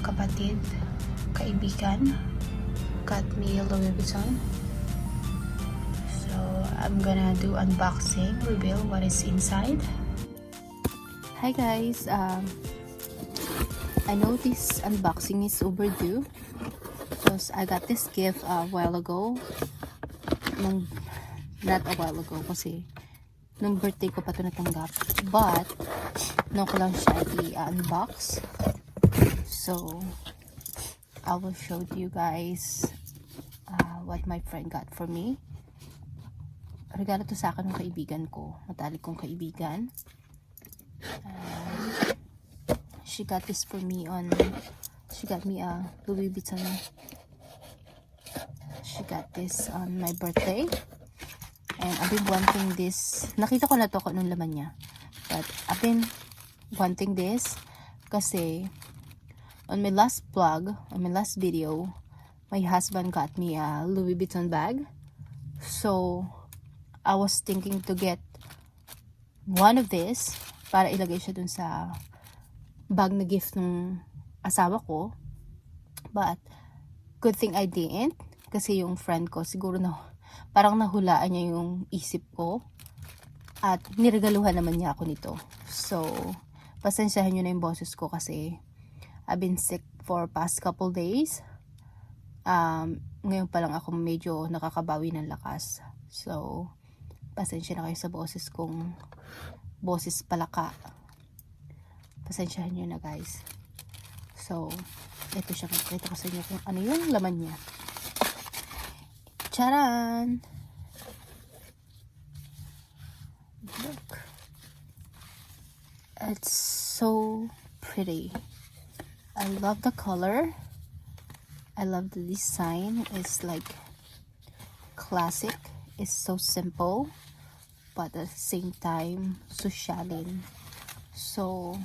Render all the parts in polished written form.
kapatid, kaibigan, got me Louis Vuitton. So I'm gonna do unboxing, reveal what is inside. Hi guys, I know this unboxing is overdue because I got this gift a while ago. Not a while ago kasi nung birthday ko pa ito natanggap, but nung ko lang siya i-unbox. So I will show you guys what my friend got for me. Regalo to sa akin ng kaibigan ko, matalik kong kaibigan. She got this for me she got me a Louis Vuitton. She got this on my birthday. And I've been wanting this. Nakita ko na to kung anong laman niya. But I've been wanting this kasi on my last vlog, on my last video, my husband got me a Louis Vuitton bag. So I was thinking to get one of this para ilagay siya dun sa bag na gift ng asawa ko. But good thing I didn't kasi yung friend ko siguro na parang nahulaan niya yung isip ko at niregaluhan naman niya ako nito. So pasensyahan nyo na yung boses ko kasi I've been sick for past couple days. Ngayon pa lang ako medyo nakakabawi ng lakas. So pasensya na kayo sa boses kong boses palaka. Pasensyahan nyo na guys. So ito siya, makikita ko sa inyo kung ano yung laman niya. Charan! Look. It's so pretty. I love the color. I love the design. It's like classic. It's so simple, but at the same time, socialin. So,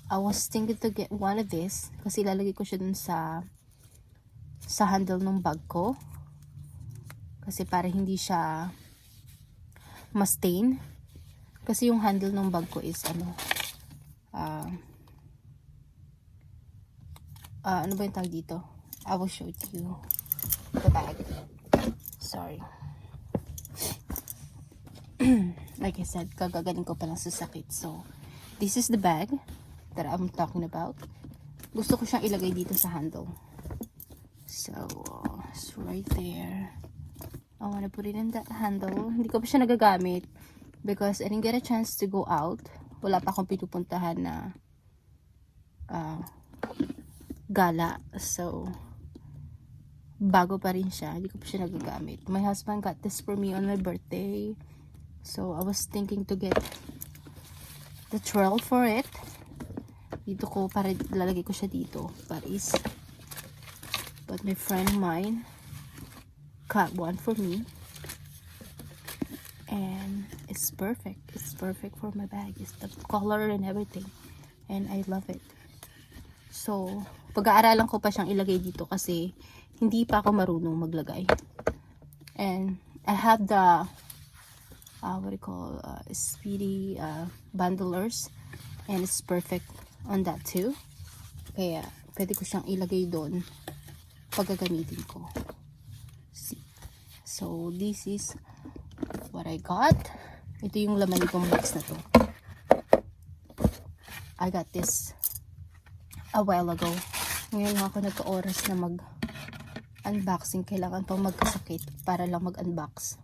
I was thinking to get one of this kasi ilalagay ko siya dun sa handle ng bag ko. Kasi para hindi siya ma-stain. Kasi yung handle ng bag ko is ano ba yung tawag dito? I will show you the bag. Sorry. Like I said, kagagaling ko pa lang sa sakit. So, this is the bag that I'm talking about. Gusto ko siyang ilagay dito sa handle. So, it's right there. I wanna put it in that handle. Hindi ko pa siya nagagamit because I didn't get a chance to go out. Wala pa akong pinupuntahan na gala. So, bago pa rin siya. Hindi ko pa siya nagagamit. My husband got this for me on my birthday. So, I was thinking to get the twill for it. Dito ko, para lalagay ko siya dito. Paris. But my friend of mine got one for me. And it's perfect. It's perfect for my bag. It's the color and everything. And I love it. So, pag-aaralan ko pa siyang ilagay dito kasi hindi pa ako marunong maglagay. And I have the what do you call speedy bundlers, and it's perfect on that too. Kaya pwede ko siyang ilagay doon pag gagamitin ko. See. So this is what I got. Ito yung laman nitong box na to. I got this a while ago. Ngayon ako nagka-oras na mag-unboxing. Kailangan pang magkasakit para lang mag-unbox.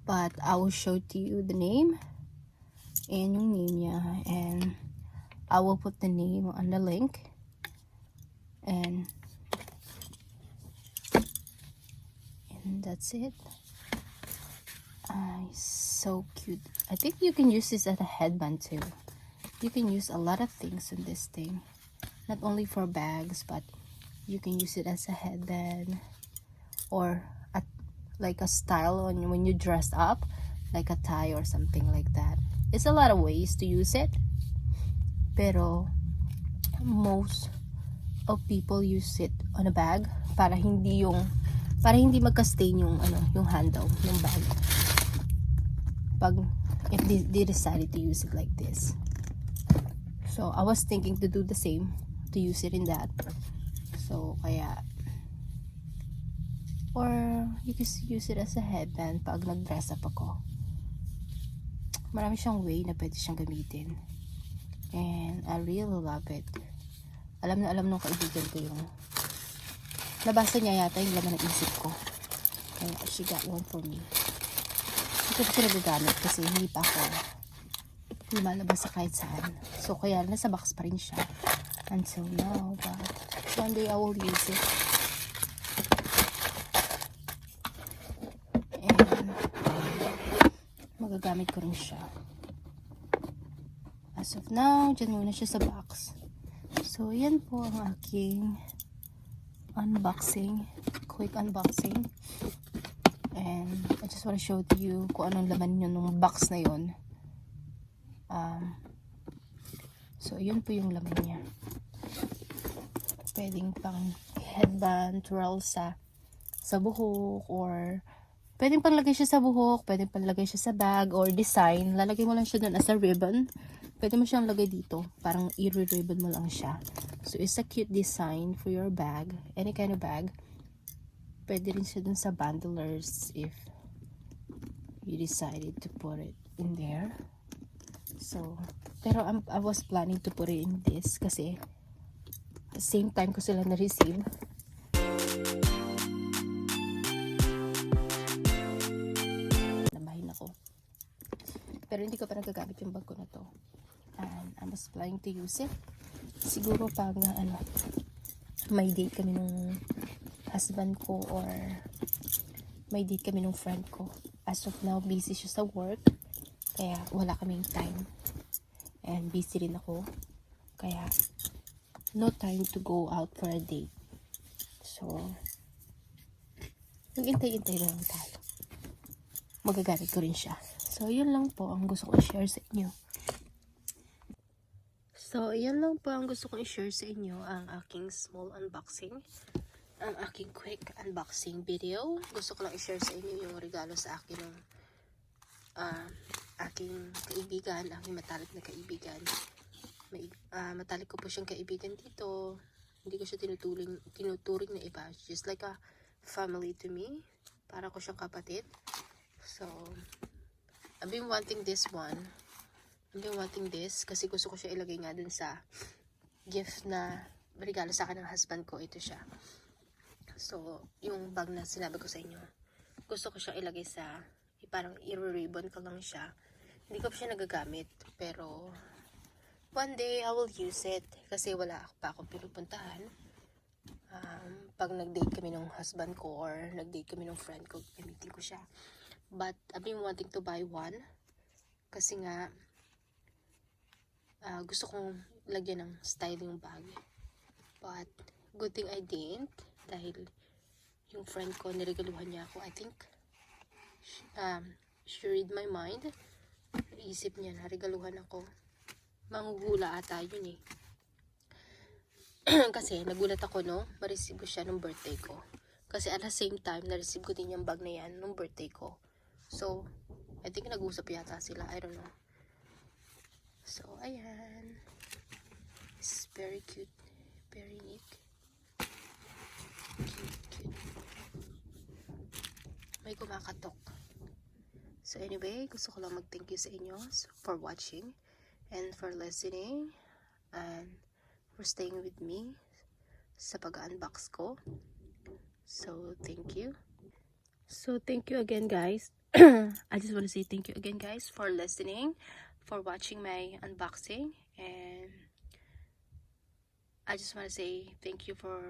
But I will show to you the name and yung name niya, and I will put the name on the link. And that's it. So cute. I think you can use this as a headband too. You can use a lot of things in this thing, not only for bags, but you can use it as a headband or like a style when you dress up, like a tie or something like that. It's a lot of ways to use it, pero most of people use it on a bag para hindi magka-stain yung handle ng bag if they decided to use it like this. So I was thinking to do the same to use it in that. So, kaya, or you can use it as a headband pag nag-dress up ako. Marami siyang way na pwede siyang gamitin. And I really love it. Alam na alam nung kaibigan ko yung nabasa niya yata yung laman ng isip ko. Kaya she got one for me. Ito ko siya nagagamit kasi hindi pa ako lumalabas sa kahit saan. So kaya nasa box pa rin siya until now. But one day I will use it. And magagamit ko rin siya. As of now, dyan muna siya sa box. So yan po ang aking unboxing. Quick unboxing. And I just want to show to you kung anong laman yun nung box na yun. So, yun po yung laman niya. Pwedeng pang headband, twirl sa buhok, or pwedeng panlagay siya sa buhok, pwedeng panlagay siya sa bag, or design. Lalagay mo lang siya dun as a ribbon. Pwede mo siyang lagay dito. Parang i-ribbon mo lang siya. So, it's a cute design for your bag. Any kind of bag. Pwede rin siya dun sa bundlers if you decided to put it in there. So, pero I was planning to put it in this kasi same time ko sila na-receive. Namahin ako. Pero hindi ko pa nagagamit yung bag ko na to. And I was planning to use it. Siguro pag may date kami nung husband ko or may date kami nung friend ko. As of now, busy siya sa work. Kaya wala kaming time. And busy rin ako. Kaya no time to go out for a date. So, mag-intay-intay na lang tayo. Magagamit ko rin siya. So, yun lang po ang gusto ko i-share sa inyo. So, yan lang po ang gusto ko i-share sa inyo, ang aking small unboxing. Ang aking quick unboxing video. Gusto ko lang i-share sa inyo yung regalo sa akin ng aking kaibigan, aking matalik na kaibigan. Matalik ko po siyang kaibigan dito. Hindi ko siya tinuturing na iba. Just like a family to me. Para ko siyang kapatid. So, I've been wanting this one. I've been wanting this kasi gusto ko siya ilagay nga dun sa gift na regalo sa akin ng husband ko. Ito siya. So, yung bag na sinabi ko sa inyo, gusto ko siyang ilagay sa parang i-ribbon ko lang siya. Hindi ko pa siya nagagamit, pero one day I will use it kasi wala pa akong pinupuntahan. Pag nag-date kami ng husband ko or nag-date kami ng friend ko, gamitin ko siya. But I've been wanting to buy one kasi nga gusto kong lagyan ng styling bag. But good thing I didn't dahil yung friend ko niregaluhan niya ako. I think she read my mind. Naisip niya na regaluhan ako. Manguhula ata yun eh. Kasi nagulat ako ma-receive ko siya nung birthday ko. Kasi at the same time na-receive ko din yung bag na yan nung birthday ko. So I think nag-usap yata sila, I don't know. So ayan, it's very cute, very unique. Cute. May kumakatok. So anyway, gusto ko lang mag-thank you sa inyo for watching and for listening and for staying with me sa pag-unbox ko. So thank you. So thank you again, guys. I just want to say thank you again, guys, for listening, for watching my unboxing, and I just want to say thank you for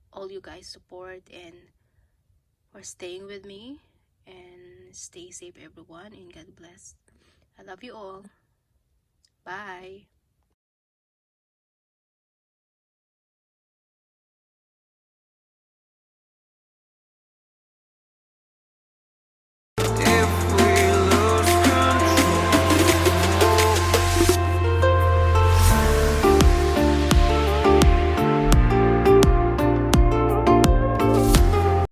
all you guys support and for staying with me. And stay safe, everyone, and God bless. I love you all. Bye.